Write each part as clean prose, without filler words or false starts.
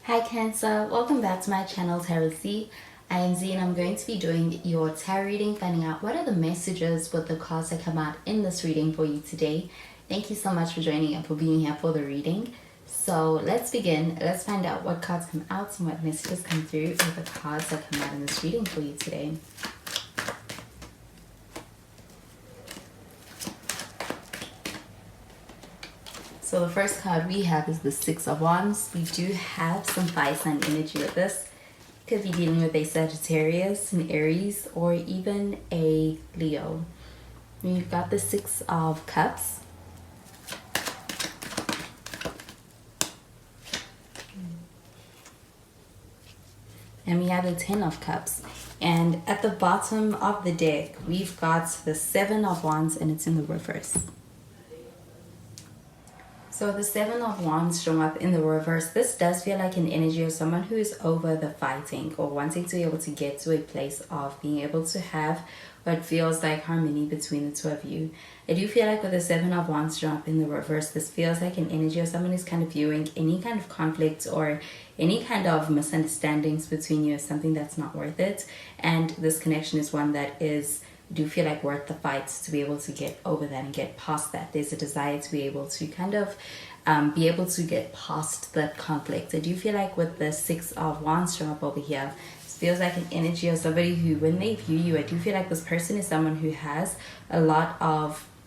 Hi Cancer, welcome back to my channel Tarot Z. I am Z and I'm going to be doing your tarot reading, finding out what are the messages with the cards that come out in this reading for you today. Thank you so much for joining and for being here for the reading. So let's begin. Let's find out what cards come out and what messages come through with the cards that come out in this reading for you today. So the first card we have is the Six of Wands. We do have some fire sign energy with this. Could be dealing with a Sagittarius, an Aries, or even a Leo. We've got the Six of Cups. And we have the Ten of Cups. And at the bottom of the deck, we've got the Seven of Wands and it's in the reverse. So the Seven of Wands showing up in the reverse, this does feel like an energy of someone who is over the fighting or wanting to be able to get to a place of being able to have what feels like harmony between the two of you. I do feel like with the Seven of Wands showing up in the reverse, this feels like an energy of someone who's kind of viewing any kind of conflict or any kind of misunderstandings between you as something that's not worth it. And this connection is one that is do feel like worth the fight to be able to get over that and get past that. There's a desire to be able to kind of be able to get past that conflict. I do feel like with the Six of Wands showing up over here, it feels like an energy of somebody who, when they view you, I do feel like this person is someone who has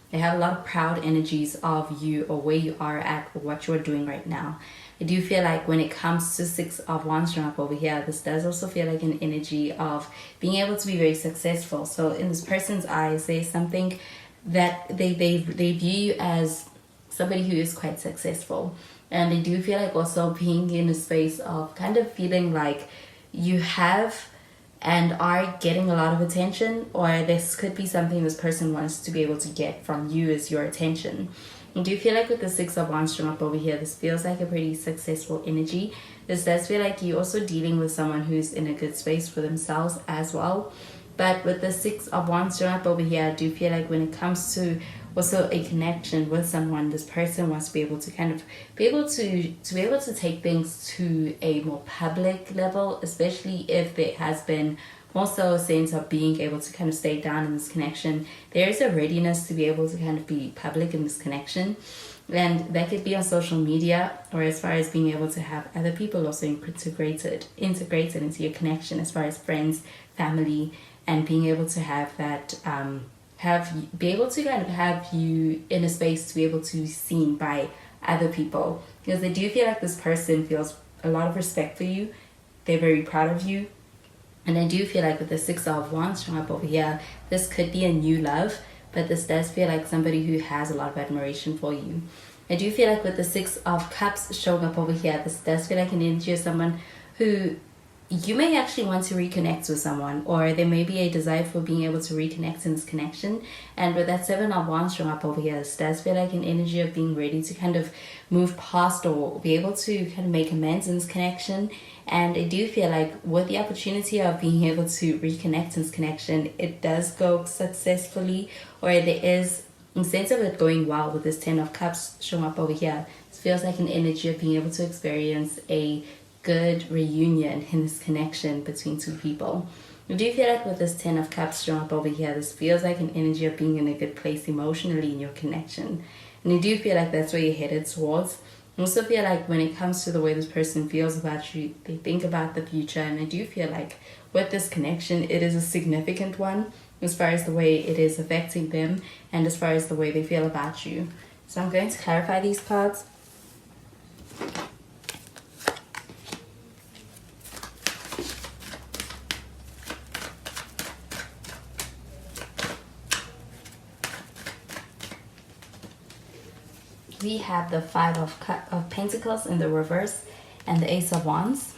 they have a lot of proud energies of you or where you are at or what you're doing right now. I do feel like when it comes to Six of Wands showing up over here, this does also feel like an energy of being able to be very successful. So in this person's eyes, there's something that they view you as somebody who is quite successful. And they do feel like also being in a space of kind of feeling like you have and are getting a lot of attention, or this could be something this person wants to be able to get from you as your attention. I do feel like with the Six of Wands showing up over here, this feels like a pretty successful energy. This does feel like you're also dealing with someone who's in a good space for themselves as well. But with the Six of Wands showing up over here, I do feel like when it comes to also a connection with someone, this person wants to be able to kind of be able to take things to a more public level, especially if there has been also a sense of being able to kind of stay down in this connection. There is a readiness to be able to kind of be public in this connection. And that could be on social media, or as far as being able to have other people also integrated into your connection, as far as friends, family, and being able to have that be able to kind of have you in a space to be able to be seen by other people, because they do feel like this person feels a lot of respect for you. They're very proud of you. And I do feel like with the Six of Wands showing up over here, this could be a new love, but this does feel like somebody who has a lot of admiration for you. I do feel like with the Six of Cups showing up over here, this does feel like an energy of someone who you may actually want to reconnect with someone, or there may be a desire for being able to reconnect in this connection. And with that Seven of Wands showing up over here, this does feel like an energy of being ready to kind of move past or be able to kind of make amends in this connection. And I do feel like with the opportunity of being able to reconnect in this connection, it does go successfully, or there is a sense of it going well with this Ten of Cups showing up over here. It feels like an energy of being able to experience a good reunion in this connection between two people. I do feel like with this Ten of Cups showing up over here, this feels like an energy of being in a good place emotionally in your connection. And I do feel like that's where you're headed towards. I also feel like when it comes to the way this person feels about you, they think about the future. And I do feel like with this connection, it is a significant one as far as the way it is affecting them and as far as the way they feel about you. So I'm going to clarify these cards. We have the Five of Pentacles in the reverse and the Ace of Wands.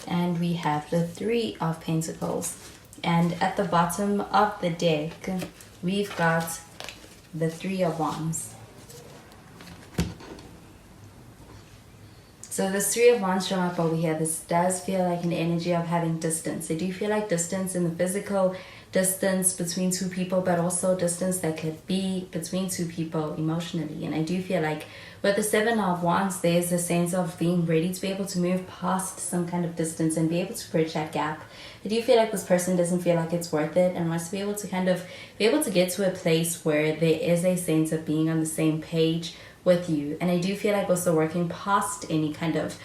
And we have the Three of Pentacles. And at the bottom of the deck, we've got the Three of Wands. So this Three of Wands showing up over here, this does feel like an energy of having distance. I do feel like distance in the physical, distance between two people, but also distance that could be between two people emotionally. And I do feel like with the Seven of Wands, there's a sense of being ready to be able to move past some kind of distance and be able to bridge that gap. I do feel like this person doesn't feel like it's worth it and wants to be able to kind of be able to get to a place where there is a sense of being on the same page with you. And I do feel like also working past any kind of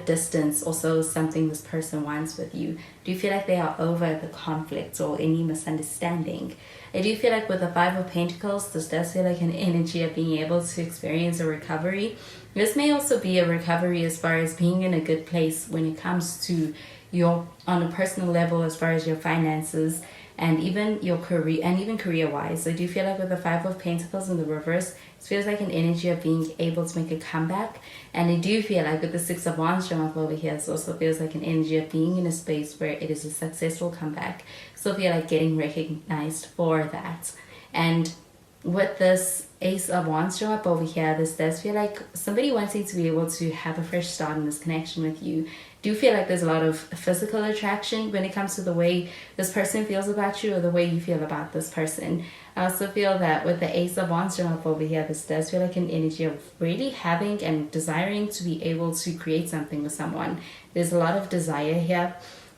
distance also something this person wants with you. Do you feel like they are over the conflict or any misunderstanding? I do feel like with the Five of Pentacles, this does feel like an energy of being able to experience a recovery. This may also be a recovery as far as being in a good place when it comes to your, on a personal level, as far as your finances and even your career, and even career-wise. I do feel like with the Five of Pentacles in the reverse, it feels like an energy of being able to make a comeback. And I do feel like with the Six of Wands showing up over here, it also feels like an energy of being in a space where it is a successful comeback. So I feel like getting recognized for that. And with this Ace of Wands showing up over here, this does feel like somebody wanting to be able to have a fresh start in this connection with you. Do feel like there's a lot of physical attraction when it comes to the way this person feels about you or the way you feel about this person. I also feel that with the Ace of Wands showing up over here, this does feel like an energy of really having and desiring to be able to create something with someone. There's a lot of desire here.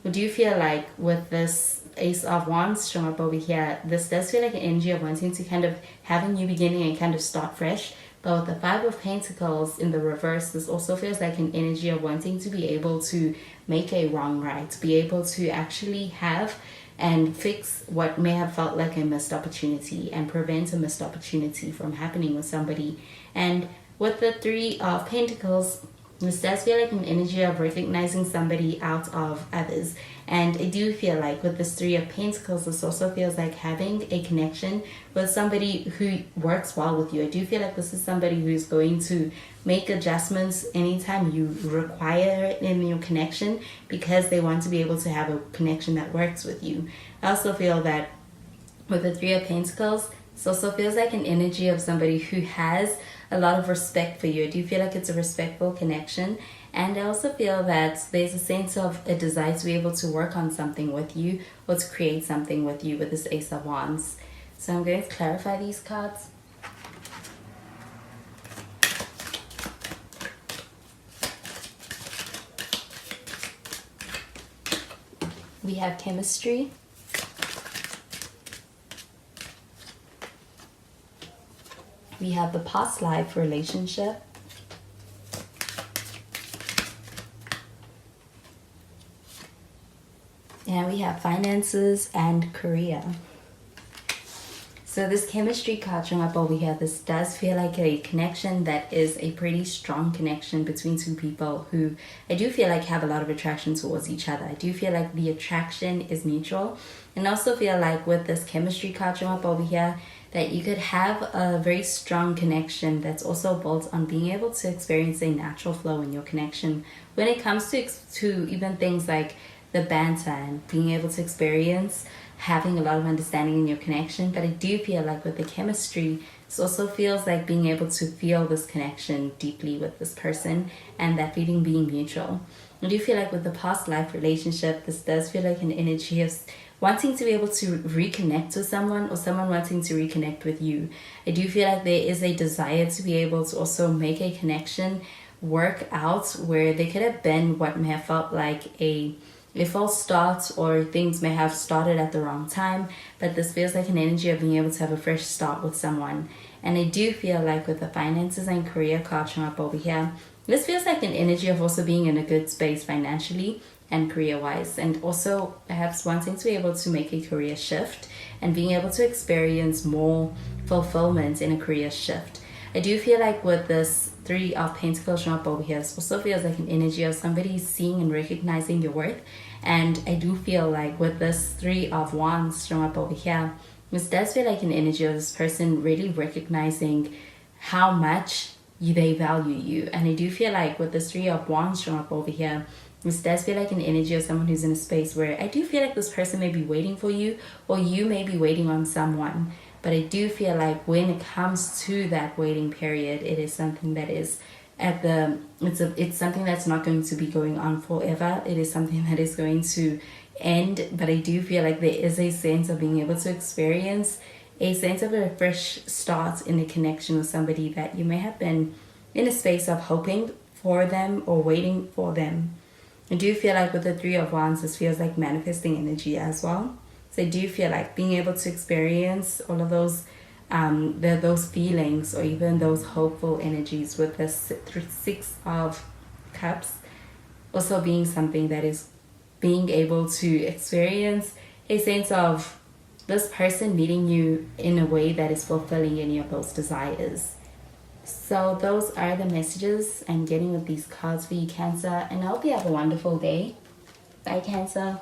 Do you feel like with this Ace of Wands showing up over here, this does feel like an energy of wanting to kind of have a new beginning and kind of start fresh. But with the Five of Pentacles in the reverse, this also feels like an energy of wanting to be able to make a wrong right, be able to actually have and fix what may have felt like a missed opportunity and prevent a missed opportunity from happening with somebody. And with the Three of Pentacles, this does feel like an energy of recognizing somebody out of others. And I do feel like with this Three of Pentacles, this also feels like having a connection with somebody who works well with you. I do feel like this is somebody who's going to make adjustments anytime you require it in your connection because they want to be able to have a connection that works with you. I also feel that with the Three of Pentacles, this also feels like an energy of somebody who has a lot of respect for you. I do feel like it's a respectful connection. And I also feel that there's a sense of a desire to be able to work on something with you or to create something with you with this Ace of Wands. So I'm going to clarify these cards. We have chemistry. We have the past life relationship. And we have finances and career. So this chemistry card showing up over here, this does feel like a connection that is a pretty strong connection between two people who I do feel like have a lot of attraction towards each other. I do feel like the attraction is mutual. And also feel like with this chemistry card showing up over here, that you could have a very strong connection that's also built on being able to experience a natural flow in your connection when it comes to even things like the banter and being able to experience having a lot of understanding in your connection. But I do feel like with the chemistry, this also feels like being able to feel this connection deeply with this person and that feeling being mutual. I do feel like with the past life relationship, this does feel like an energy of wanting to be able to reconnect with someone or someone wanting to reconnect with you. I do feel like there is a desire to be able to also make a connection work out where they could have been what may have felt like a false start or things may have started at the wrong time, but this feels like an energy of being able to have a fresh start with someone. And I do feel like with the finances and career card showing up over here, this feels like an energy of also being in a good space financially and career-wise, and also perhaps wanting to be able to make a career shift and being able to experience more fulfillment in a career shift. I do feel like with this Three of Pentacles showing up over here, this also feels like an energy of somebody seeing and recognizing your worth. And I do feel like with this Three of Wands showing up over here, this does feel like an energy of this person really recognizing how much they value you. And I do feel like with this Three of Wands showing up over here, this does feel like an energy of someone who's in a space where I do feel like this person may be waiting for you or you may be waiting on someone. But I do feel like when it comes to that waiting period, it is something that is it's something that's not going to be going on forever. It is something that is going to end, but I do feel like there is a sense of being able to experience a sense of a fresh start in a connection with somebody that you may have been in a space of hoping for them or waiting for them. I do feel like with the Three of Wands, this feels like manifesting energy as well. So I do feel like being able to experience all of those those feelings or even those hopeful energies with the Six of Cups also being something that is being able to experience a sense of this person meeting you in a way that is fulfilling any of those desires. So those are the messages I'm getting with these cards for you, Cancer, and I hope you have a wonderful day. Bye, Cancer.